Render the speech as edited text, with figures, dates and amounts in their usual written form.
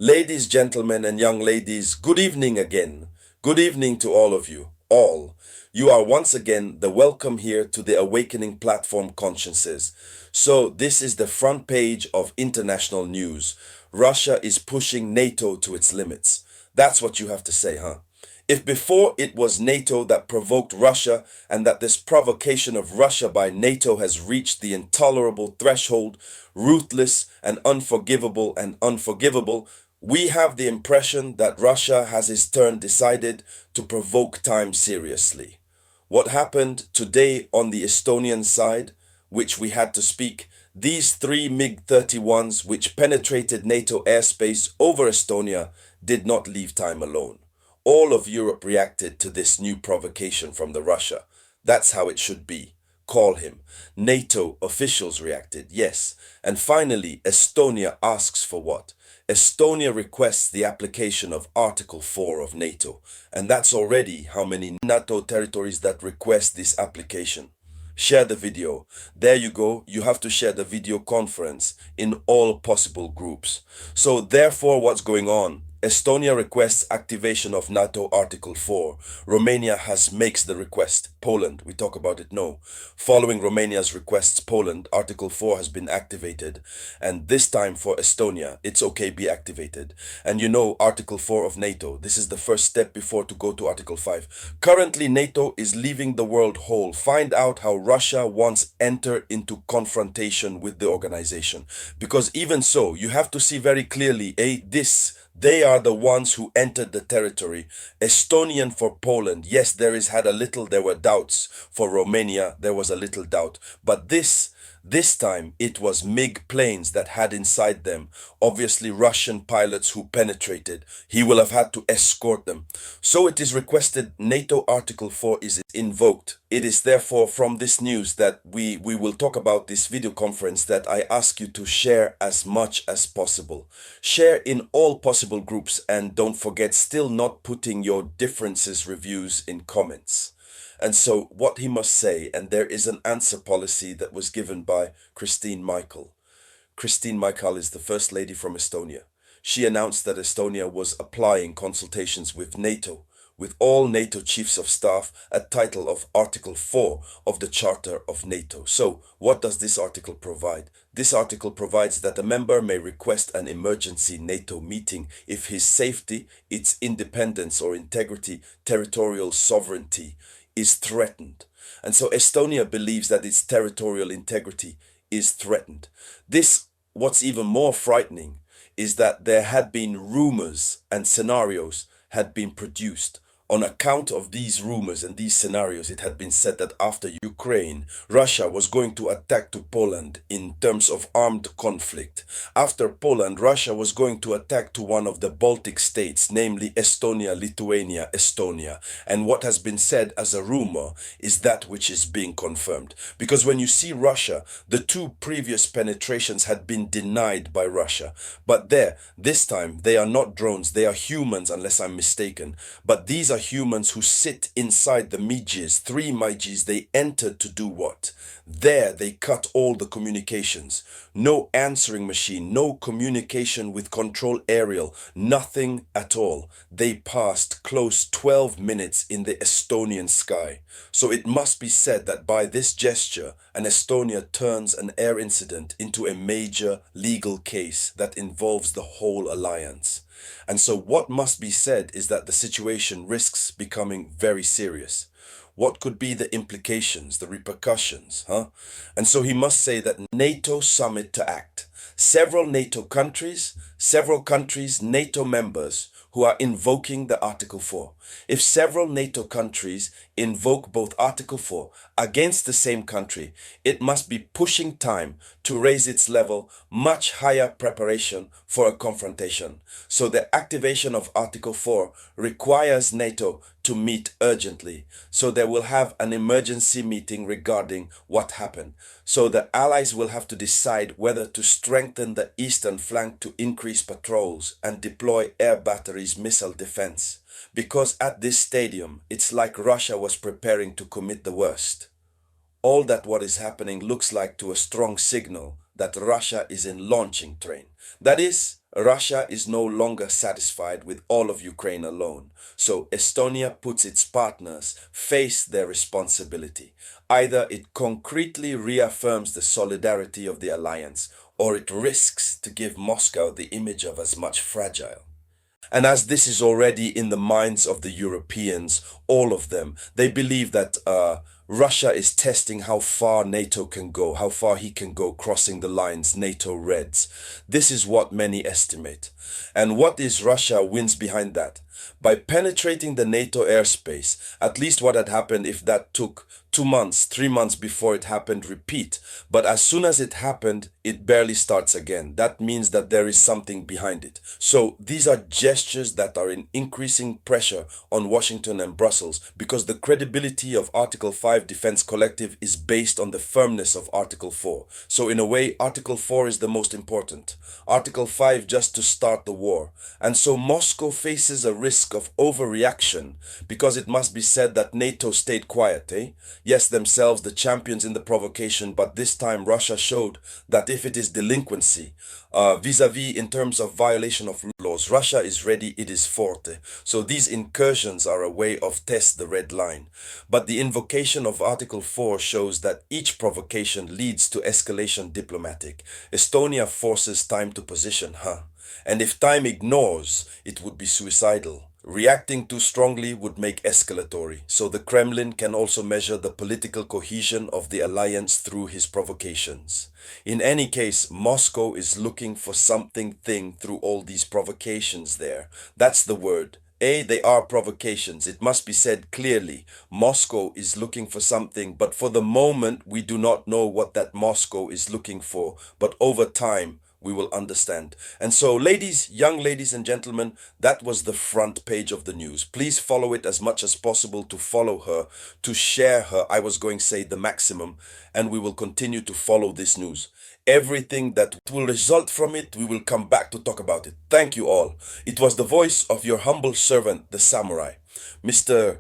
Ladies, gentlemen, and young ladies, good evening again. Good evening to all of you. All. You are once again the welcome here to the Awakening Platform Consciences. So, this is the front page of international news. Russia is pushing NATO to its limits. That's what you have to say, huh? If before it was NATO that provoked Russia and that this provocation of Russia by NATO has reached the intolerable threshold, ruthless and unforgivable, we have the impression that Russia has in turn decided to provoke time seriously. What happened today on the Estonian side, which we had to speak, these three MiG-31s which penetrated NATO airspace over Estonia did not leave time alone. All of Europe reacted to this new provocation from the Russia. That's how it should be. Call him. NATO officials reacted, yes. And finally, Estonia asks for what? Estonia requests the application of Article 4 of NATO. And that's already how many NATO territories that request this application. Share the video. There you go. You have to share the video conference in all possible groups. So therefore, what's going on? Estonia requests activation of NATO Article 4. Romania makes the request. Poland, we talk about it now. Following Romania's requests, Poland, Article 4 has been activated. And this time for Estonia, it's okay, be activated. And you know Article 4 of NATO, this is the first step before to go to Article 5. Currently, NATO is leaving the world whole. Find out how Russia wants enter into confrontation with the organization. Because even so, you have to see very clearly, they are the ones who entered the territory. Estonian for Poland. Yes, there were doubts. For Romania, there was a little doubt. But this time, it was MiG planes that had inside them, obviously Russian pilots who penetrated. He will have had to escort them. So it is requested NATO Article 4 is invoked. It is therefore from this news that we will talk about this video conference that I ask you to share as much as possible. Share in all possible groups and don't forget still not putting your differences reviews in comments. And so what he must say, and there is an answer policy that was given by Christine Michael. Christine Michael is the First Lady from Estonia. She announced that Estonia was applying consultations with NATO, with all NATO Chiefs of Staff, a title of Article 4 of the Charter of NATO. So, what does this article provide? This article provides that a member may request an emergency NATO meeting if his safety, its independence or integrity, territorial sovereignty, is threatened. And so Estonia believes that its territorial integrity is threatened. What's even more frightening, is that there had been rumors and scenarios had been produced. On account of these rumors and these scenarios, it had been said that after Ukraine, Russia was going to attack to Poland in terms of armed conflict. After Poland, Russia was going to attack to one of the Baltic states, namely Estonia, Lithuania, Estonia. And what has been said as a rumor is that which is being confirmed. Because when you see Russia, the two previous penetrations had been denied by Russia. But this time, they are not drones, they are humans unless I'm mistaken. But these are humans who sit inside the MiGs, three MiGs. They entered to do what? There they cut all the communications. No answering machine, no communication with control aerial, nothing at all. They passed close 12 minutes in the Estonian sky. So it must be said that by this gesture, an Estonia turns an air incident into a major legal case that involves the whole alliance. And so what must be said is that the situation risks becoming very serious. What could be the implications, the repercussions, huh? And so he must say that NATO summit to act. Several countries, NATO members who are invoking the Article 4. If several NATO countries invoke both Article 4 against the same country, it must be pushing time to raise its level, much higher preparation for a confrontation. So the activation of Article 4 requires NATO to meet urgently. So they will have an emergency meeting regarding what happened. So the allies will have to decide whether to strengthen the eastern flank to increase patrols and deploy air batteries, missile defense. Because at this stadium, it's like Russia was preparing to commit the worst. All that what is happening looks like to a strong signal that Russia is in launching train. That is, Russia is no longer satisfied with all of Ukraine alone. So Estonia puts its partners face their responsibility. Either it concretely reaffirms the solidarity of the alliance, or it risks to give Moscow the image of as much fragile. And as this is already in the minds of the Europeans, all of them, they believe that Russia is testing how far NATO can go, how far he can go crossing the lines NATO reds. This is what many estimate. And what is Russia wins behind that? By penetrating the NATO airspace, at least what had happened if that took 2 months, 3 months before it happened, repeat. But as soon as it happened, it barely starts again. That means that there is something behind it. So these are gestures that are in increasing pressure on Washington and Brussels because the credibility of Article 5 Defense Collective is based on the firmness of Article 4. So in a way, Article 4 is the most important. Article 5 just to start the war. And so Moscow faces a risk of overreaction because it must be said that NATO stayed quiet, eh? Yes, themselves the champions in the provocation, but this time Russia showed that if it is delinquency, vis-a-vis in terms of violation of laws, Russia is ready, it is forte. So these incursions are a way of test the red line. But the invocation of Article 4 shows that each provocation leads to escalation diplomatic. Estonia forces time to position, And if time ignores, it would be suicidal. Reacting too strongly would make escalatory, so the Kremlin can also measure the political cohesion of the alliance through his provocations. In any case, Moscow is looking for something through all these provocations there. That's the word. They are provocations. It must be said clearly. Moscow is looking for something, but for the moment, we do not know what that Moscow is looking for. But over time, we will understand. And so, young ladies and gentlemen, that was the front page of the news. Please follow it as much as possible to follow her, to share her, I was going to say the maximum, and we will continue to follow this news. Everything that will result from it, we will come back to talk about it. Thank you all. It was the voice of your humble servant, the samurai, Mr.